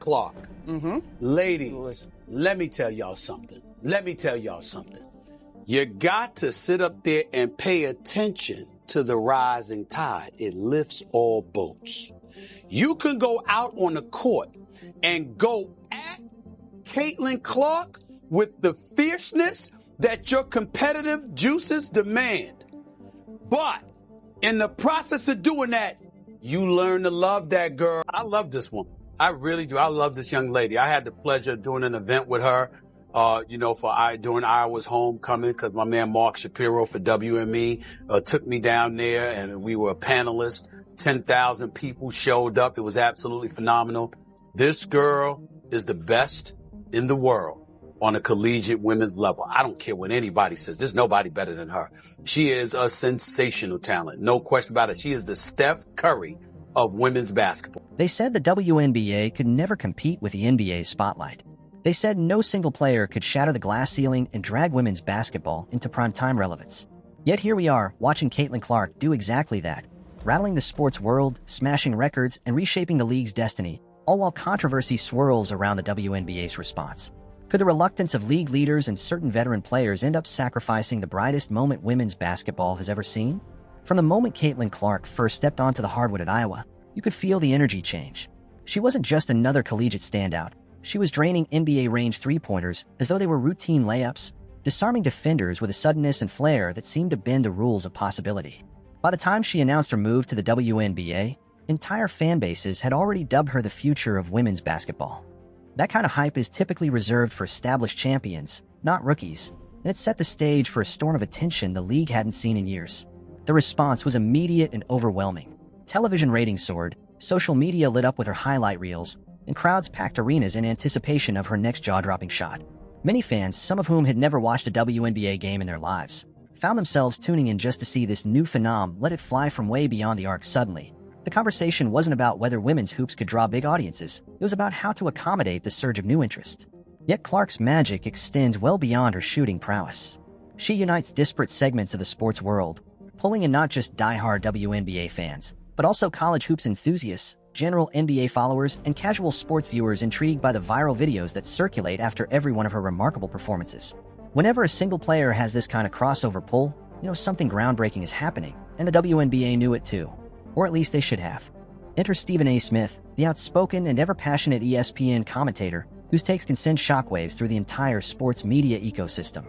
Clark. Ladies, let me tell y'all something. You got to sit up there and pay attention to the rising tide. It lifts all boats. You can go out on the court and go at Caitlin Clark with the fierceness that your competitive juices demand. But in the process of doing that, you learn to love that girl. I love this woman. I really do. I love this young lady. I had the pleasure of doing an event with her, during Iowa's homecoming, because my man Mark Shapiro for WME took me down there, and we were a panelist. 10,000 people showed up. It was absolutely phenomenal. This girl is the best in the world on a collegiate women's level. I don't care what anybody says. There's nobody better than her. She is a sensational talent. No question about it. She is the Steph Curry of women's basketball. They said the WNBA could never compete with the NBA's spotlight. They said no single player could shatter the glass ceiling and drag women's basketball into primetime relevance. Yet here we are, watching Caitlin Clark do exactly that, rattling the sports world, smashing records, and reshaping the league's destiny, all while controversy swirls around the WNBA's response. Could the reluctance of league leaders and certain veteran players end up sacrificing the brightest moment women's basketball has ever seen? From the moment Caitlin Clark first stepped onto the hardwood at Iowa, you could feel the energy change. She wasn't just another collegiate standout. She was draining NBA-range three-pointers as though they were routine layups, disarming defenders with a suddenness and flair that seemed to bend the rules of possibility. By the time she announced her move to the WNBA, entire fan bases had already dubbed her the future of women's basketball. That kind of hype is typically reserved for established champions, not rookies, and it set the stage for a storm of attention the league hadn't seen in years. The response was immediate and overwhelming. Television ratings soared, social media lit up with her highlight reels, and crowds packed arenas in anticipation of her next jaw-dropping shot. Many fans, some of whom had never watched a WNBA game in their lives, found themselves tuning in just to see this new phenom let it fly from way beyond the arc suddenly. The conversation wasn't about whether women's hoops could draw big audiences. It was about how to accommodate the surge of new interest. Yet Clark's magic extends well beyond her shooting prowess. She unites disparate segments of the sports world, pulling in not just die-hard WNBA fans, but also college hoops enthusiasts, general NBA followers, and casual sports viewers intrigued by the viral videos that circulate after every one of her remarkable performances. Whenever a single player has this kind of crossover pull, something groundbreaking is happening, and the WNBA knew it too. Or at least they should have. Enter Stephen A. Smith, the outspoken and ever-passionate ESPN commentator whose takes can send shockwaves through the entire sports media ecosystem.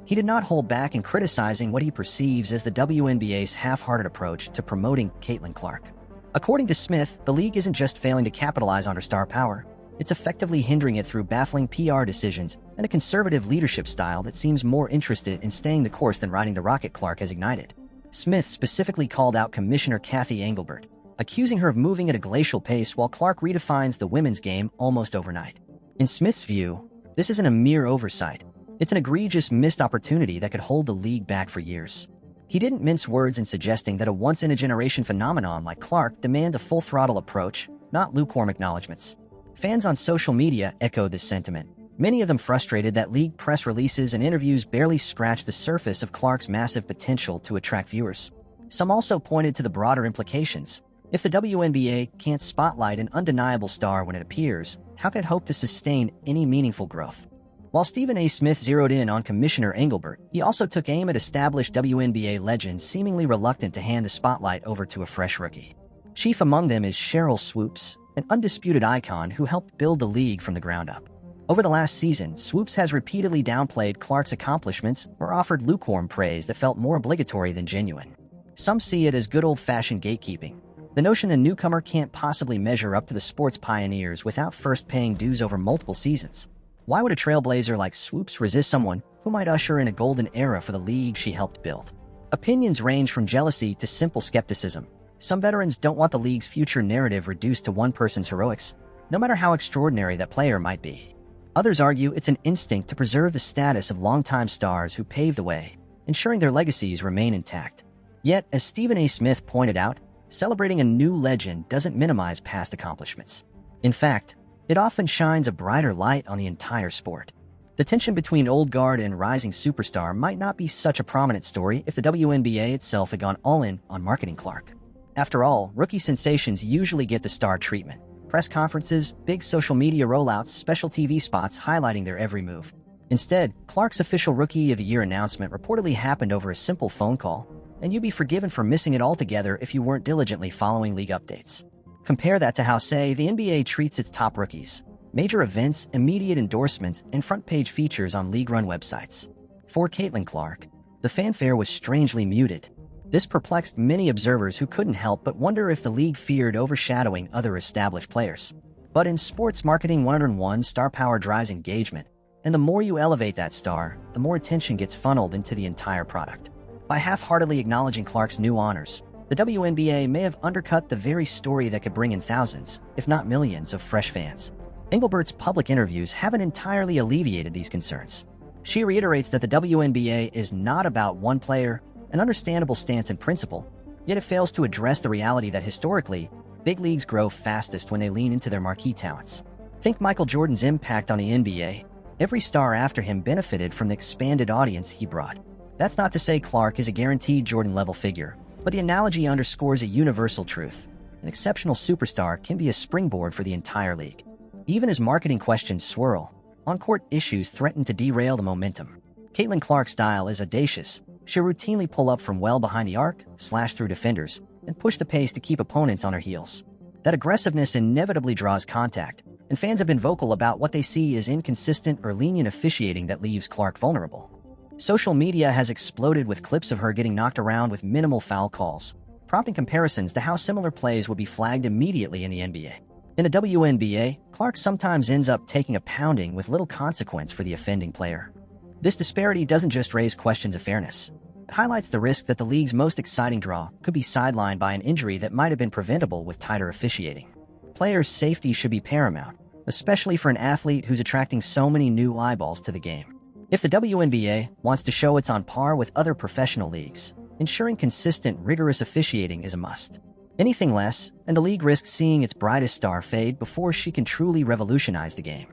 He did not hold back in criticizing what he perceives as the WNBA's half-hearted approach to promoting Caitlin Clark. According to Smith, the league isn't just failing to capitalize on her star power, it's effectively hindering it through baffling PR decisions and a conservative leadership style that seems more interested in staying the course than riding the rocket Clark has ignited. Smith specifically called out Commissioner Kathy Engelbert, accusing her of moving at a glacial pace while Clark redefines the women's game almost overnight. In Smith's view, this isn't a mere oversight. It's an egregious missed opportunity that could hold the league back for years. He didn't mince words in suggesting that a once-in-a-generation phenomenon like Clark demands a full-throttle approach, not lukewarm acknowledgments. Fans on social media echoed this sentiment, many of them frustrated that league press releases and interviews barely scratched the surface of Clark's massive potential to attract viewers. Some also pointed to the broader implications. If the WNBA can't spotlight an undeniable star when it appears, how can it hope to sustain any meaningful growth? While Stephen A. Smith zeroed in on Commissioner Engelbert, he also took aim at established WNBA legends seemingly reluctant to hand the spotlight over to a fresh rookie. Chief among them is Sheryl Swoopes, an undisputed icon who helped build the league from the ground up. Over the last season, Swoopes has repeatedly downplayed Clark's accomplishments or offered lukewarm praise that felt more obligatory than genuine. Some see it as good old-fashioned gatekeeping, the notion the newcomer can't possibly measure up to the sports pioneers without first paying dues over multiple seasons. Why would a trailblazer like Swoopes resist someone who might usher in a golden era for the league she helped build? Opinions range from jealousy to simple skepticism. Some veterans don't want the league's future narrative reduced to one person's heroics, no matter how extraordinary that player might be. Others argue it's an instinct to preserve the status of longtime stars who paved the way, ensuring their legacies remain intact. Yet, as Stephen A. Smith pointed out, celebrating a new legend doesn't minimize past accomplishments. In fact, it often shines a brighter light on the entire sport. The tension between old guard and rising superstar might not be such a prominent story if the WNBA itself had gone all in on marketing Clark. After all, rookie sensations usually get the star treatment. Press conferences, big social media rollouts, special TV spots highlighting their every move. Instead, Clark's official Rookie of the Year announcement reportedly happened over a simple phone call, and you'd be forgiven for missing it altogether if you weren't diligently following league updates. Compare that to how, say, the NBA treats its top rookies. Major events, immediate endorsements, and front-page features on league-run websites. For Caitlin Clark, the fanfare was strangely muted. This perplexed many observers who couldn't help but wonder if the league feared overshadowing other established players. But in sports marketing 101, star power drives engagement, and the more you elevate that star, the more attention gets funneled into the entire product. By half-heartedly acknowledging Clark's new honors, the WNBA may have undercut the very story that could bring in thousands, if not millions, of fresh fans. Engelbert's public interviews haven't entirely alleviated these concerns. She reiterates that the WNBA is not about one player, an understandable stance in principle, yet it fails to address the reality that historically, big leagues grow fastest when they lean into their marquee talents. Think Michael Jordan's impact on the NBA. Every star after him benefited from the expanded audience he brought. That's not to say Clark is a guaranteed Jordan-level figure, but the analogy underscores a universal truth. An exceptional superstar can be a springboard for the entire league. Even as marketing questions swirl, on-court issues threaten to derail the momentum. Caitlin Clark's style is audacious. She'll routinely pull up from well behind the arc, slash through defenders, and push the pace to keep opponents on her heels. That aggressiveness inevitably draws contact, and fans have been vocal about what they see as inconsistent or lenient officiating that leaves Clark vulnerable. Social media has exploded with clips of her getting knocked around with minimal foul calls, prompting comparisons to how similar plays would be flagged immediately in the NBA. In the WNBA, Clark sometimes ends up taking a pounding with little consequence for the offending player. This disparity doesn't just raise questions of fairness. It highlights the risk that the league's most exciting draw could be sidelined by an injury that might have been preventable with tighter officiating. Players' safety should be paramount, especially for an athlete who's attracting so many new eyeballs to the game. If the WNBA wants to show it's on par with other professional leagues, ensuring consistent, rigorous officiating is a must. Anything less, and the league risks seeing its brightest star fade before she can truly revolutionize the game.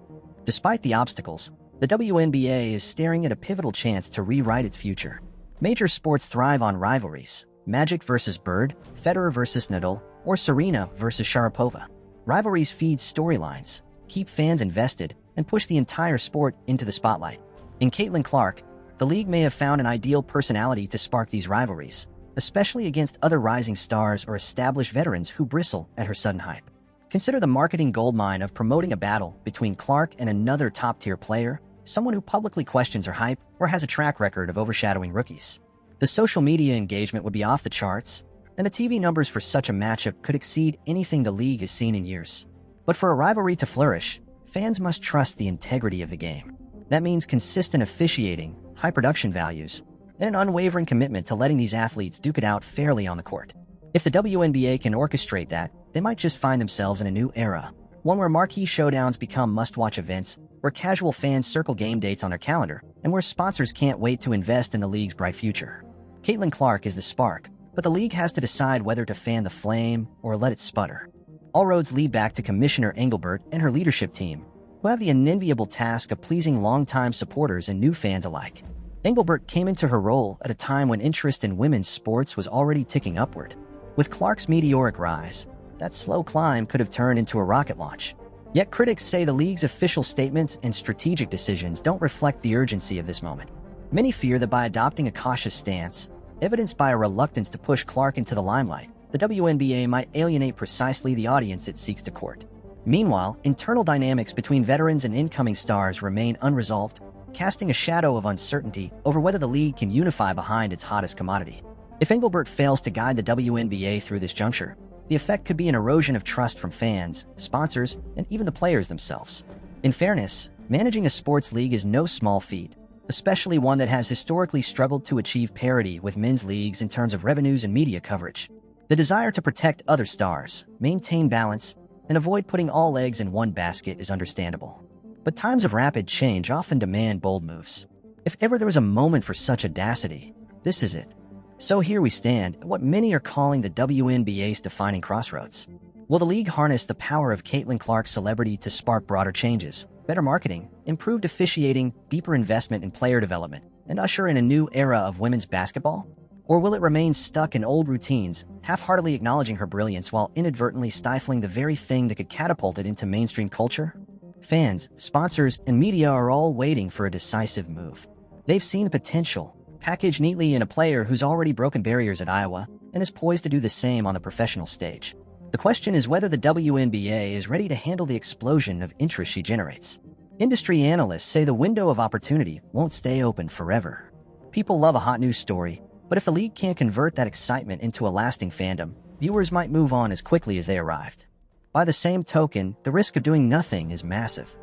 Despite the obstacles, the WNBA is staring at a pivotal chance to rewrite its future. Major sports thrive on rivalries. Magic versus Bird, Federer versus Nadal, or Serena versus Sharapova. Rivalries feed storylines, keep fans invested, and push the entire sport into the spotlight. In Caitlin Clark, the league may have found an ideal personality to spark these rivalries, especially against other rising stars or established veterans who bristle at her sudden hype. Consider the marketing goldmine of promoting a battle between Clark and another top-tier player, someone who publicly questions her hype or has a track record of overshadowing rookies. The social media engagement would be off the charts, and the TV numbers for such a matchup could exceed anything the league has seen in years. But for a rivalry to flourish, fans must trust the integrity of the game. That means consistent officiating, high production values, and an unwavering commitment to letting these athletes duke it out fairly on the court. If the WNBA can orchestrate that, they might just find themselves in a new era, one where marquee showdowns become must-watch events, where casual fans circle game dates on their calendar, and where sponsors can't wait to invest in the league's bright future. Caitlin Clark is the spark, but the league has to decide whether to fan the flame or let it sputter. All roads lead back to Commissioner Engelbert and her leadership team, who have the unenviable task of pleasing longtime supporters and new fans alike. Engelbert came into her role at a time when interest in women's sports was already ticking upward. With Clark's meteoric rise, that slow climb could have turned into a rocket launch. Yet critics say the league's official statements and strategic decisions don't reflect the urgency of this moment. Many fear that by adopting a cautious stance, evidenced by a reluctance to push Clark into the limelight, the WNBA might alienate precisely the audience it seeks to court. Meanwhile, internal dynamics between veterans and incoming stars remain unresolved, casting a shadow of uncertainty over whether the league can unify behind its hottest commodity. If Engelbert fails to guide the WNBA through this juncture, the effect could be an erosion of trust from fans, sponsors, and even the players themselves. In fairness, managing a sports league is no small feat, especially one that has historically struggled to achieve parity with men's leagues in terms of revenues and media coverage. The desire to protect other stars, maintain balance, and avoid putting all eggs in one basket is understandable. But times of rapid change often demand bold moves. If ever there was a moment for such audacity, this is it. So here we stand at what many are calling the WNBA's defining crossroads. Will the league harness the power of Caitlin Clark's celebrity to spark broader changes, better marketing, improved officiating, deeper investment in player development, and usher in a new era of women's basketball? Or will it remain stuck in old routines, half-heartedly acknowledging her brilliance while inadvertently stifling the very thing that could catapult it into mainstream culture? Fans, sponsors, and media are all waiting for a decisive move. They've seen the potential, packaged neatly in a player who's already broken barriers at Iowa and is poised to do the same on the professional stage. The question is whether the WNBA is ready to handle the explosion of interest she generates. Industry analysts say the window of opportunity won't stay open forever. People love a hot news story, but if the league can't convert that excitement into a lasting fandom, viewers might move on as quickly as they arrived. By the same token, the risk of doing nothing is massive.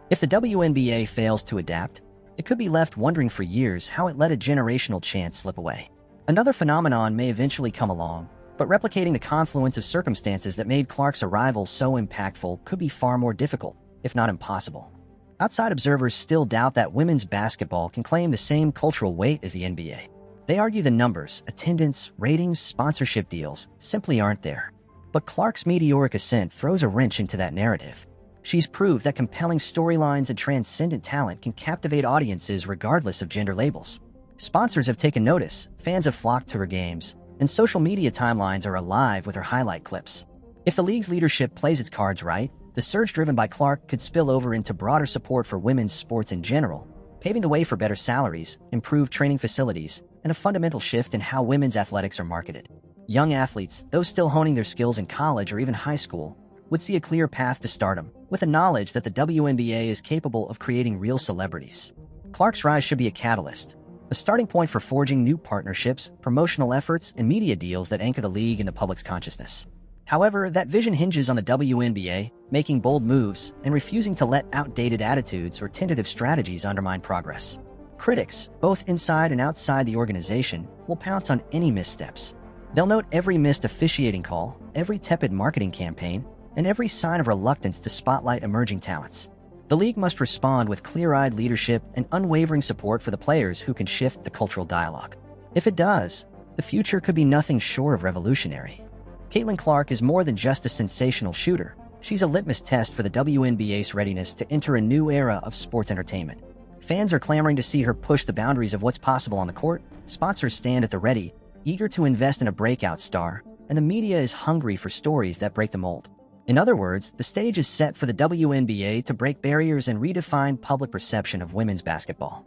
If the WNBA fails to adapt, it could be left wondering for years how it let a generational chance slip away. Another phenomenon may eventually come along, but replicating the confluence of circumstances that made Clark's arrival so impactful could be far more difficult, if not impossible. Outside observers still doubt that women's basketball can claim the same cultural weight as the NBA. They argue the numbers, attendance, ratings, sponsorship deals simply aren't there. But Clark's meteoric ascent throws a wrench into that narrative. She's proved that compelling storylines and transcendent talent can captivate audiences regardless of gender labels. Sponsors have taken notice, fans have flocked to her games, and social media timelines are alive with her highlight clips. If the league's leadership plays its cards right, the surge driven by Clark could spill over into broader support for women's sports in general, paving the way for better salaries, improved training facilities, and a fundamental shift in how women's athletics are marketed. Young athletes, those still honing their skills in college or even high school, would see a clear path to stardom, with the knowledge that the WNBA is capable of creating real celebrities. Clark's rise should be a catalyst, a starting point for forging new partnerships, promotional efforts, and media deals that anchor the league in the public's consciousness. However, that vision hinges on the WNBA making bold moves and refusing to let outdated attitudes or tentative strategies undermine progress. Critics, both inside and outside the organization, will pounce on any missteps. They'll note every missed officiating call, every tepid marketing campaign, and every sign of reluctance to spotlight emerging talents. The league must respond with clear-eyed leadership and unwavering support for the players who can shift the cultural dialogue. If it does, the future could be nothing short of revolutionary. Caitlin Clark is more than just a sensational shooter. She's a litmus test for the WNBA's readiness to enter a new era of sports entertainment. Fans are clamoring to see her push the boundaries of what's possible on the court, sponsors stand at the ready, eager to invest in a breakout star, and the media is hungry for stories that break the mold. In other words, the stage is set for the WNBA to break barriers and redefine public perception of women's basketball.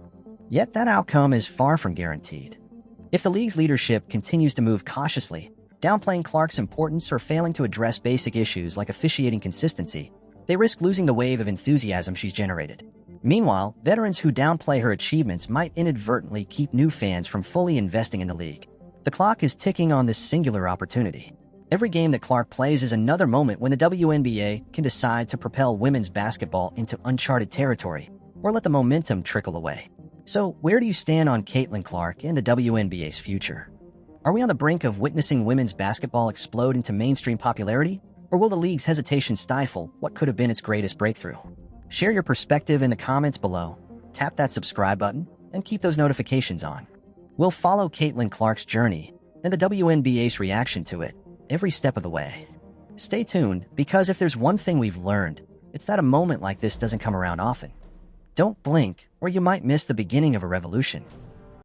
Yet that outcome is far from guaranteed. If the league's leadership continues to move cautiously, downplaying Clark's importance or failing to address basic issues like officiating consistency, they risk losing the wave of enthusiasm she's generated. Meanwhile, veterans who downplay her achievements might inadvertently keep new fans from fully investing in the league. The clock is ticking on this singular opportunity. Every game that Clark plays is another moment when the WNBA can decide to propel women's basketball into uncharted territory, or let the momentum trickle away. So, where do you stand on Caitlin Clark and the WNBA's future? Are we on the brink of witnessing women's basketball explode into mainstream popularity, or will the league's hesitation stifle what could have been its greatest breakthrough? Share your perspective in the comments below, tap that subscribe button, and keep those notifications on. We'll follow Caitlin Clark's journey and the WNBA's reaction to it every step of the way. Stay tuned, because if there's one thing we've learned, it's that a moment like this doesn't come around often. Don't blink, or you might miss the beginning of a revolution.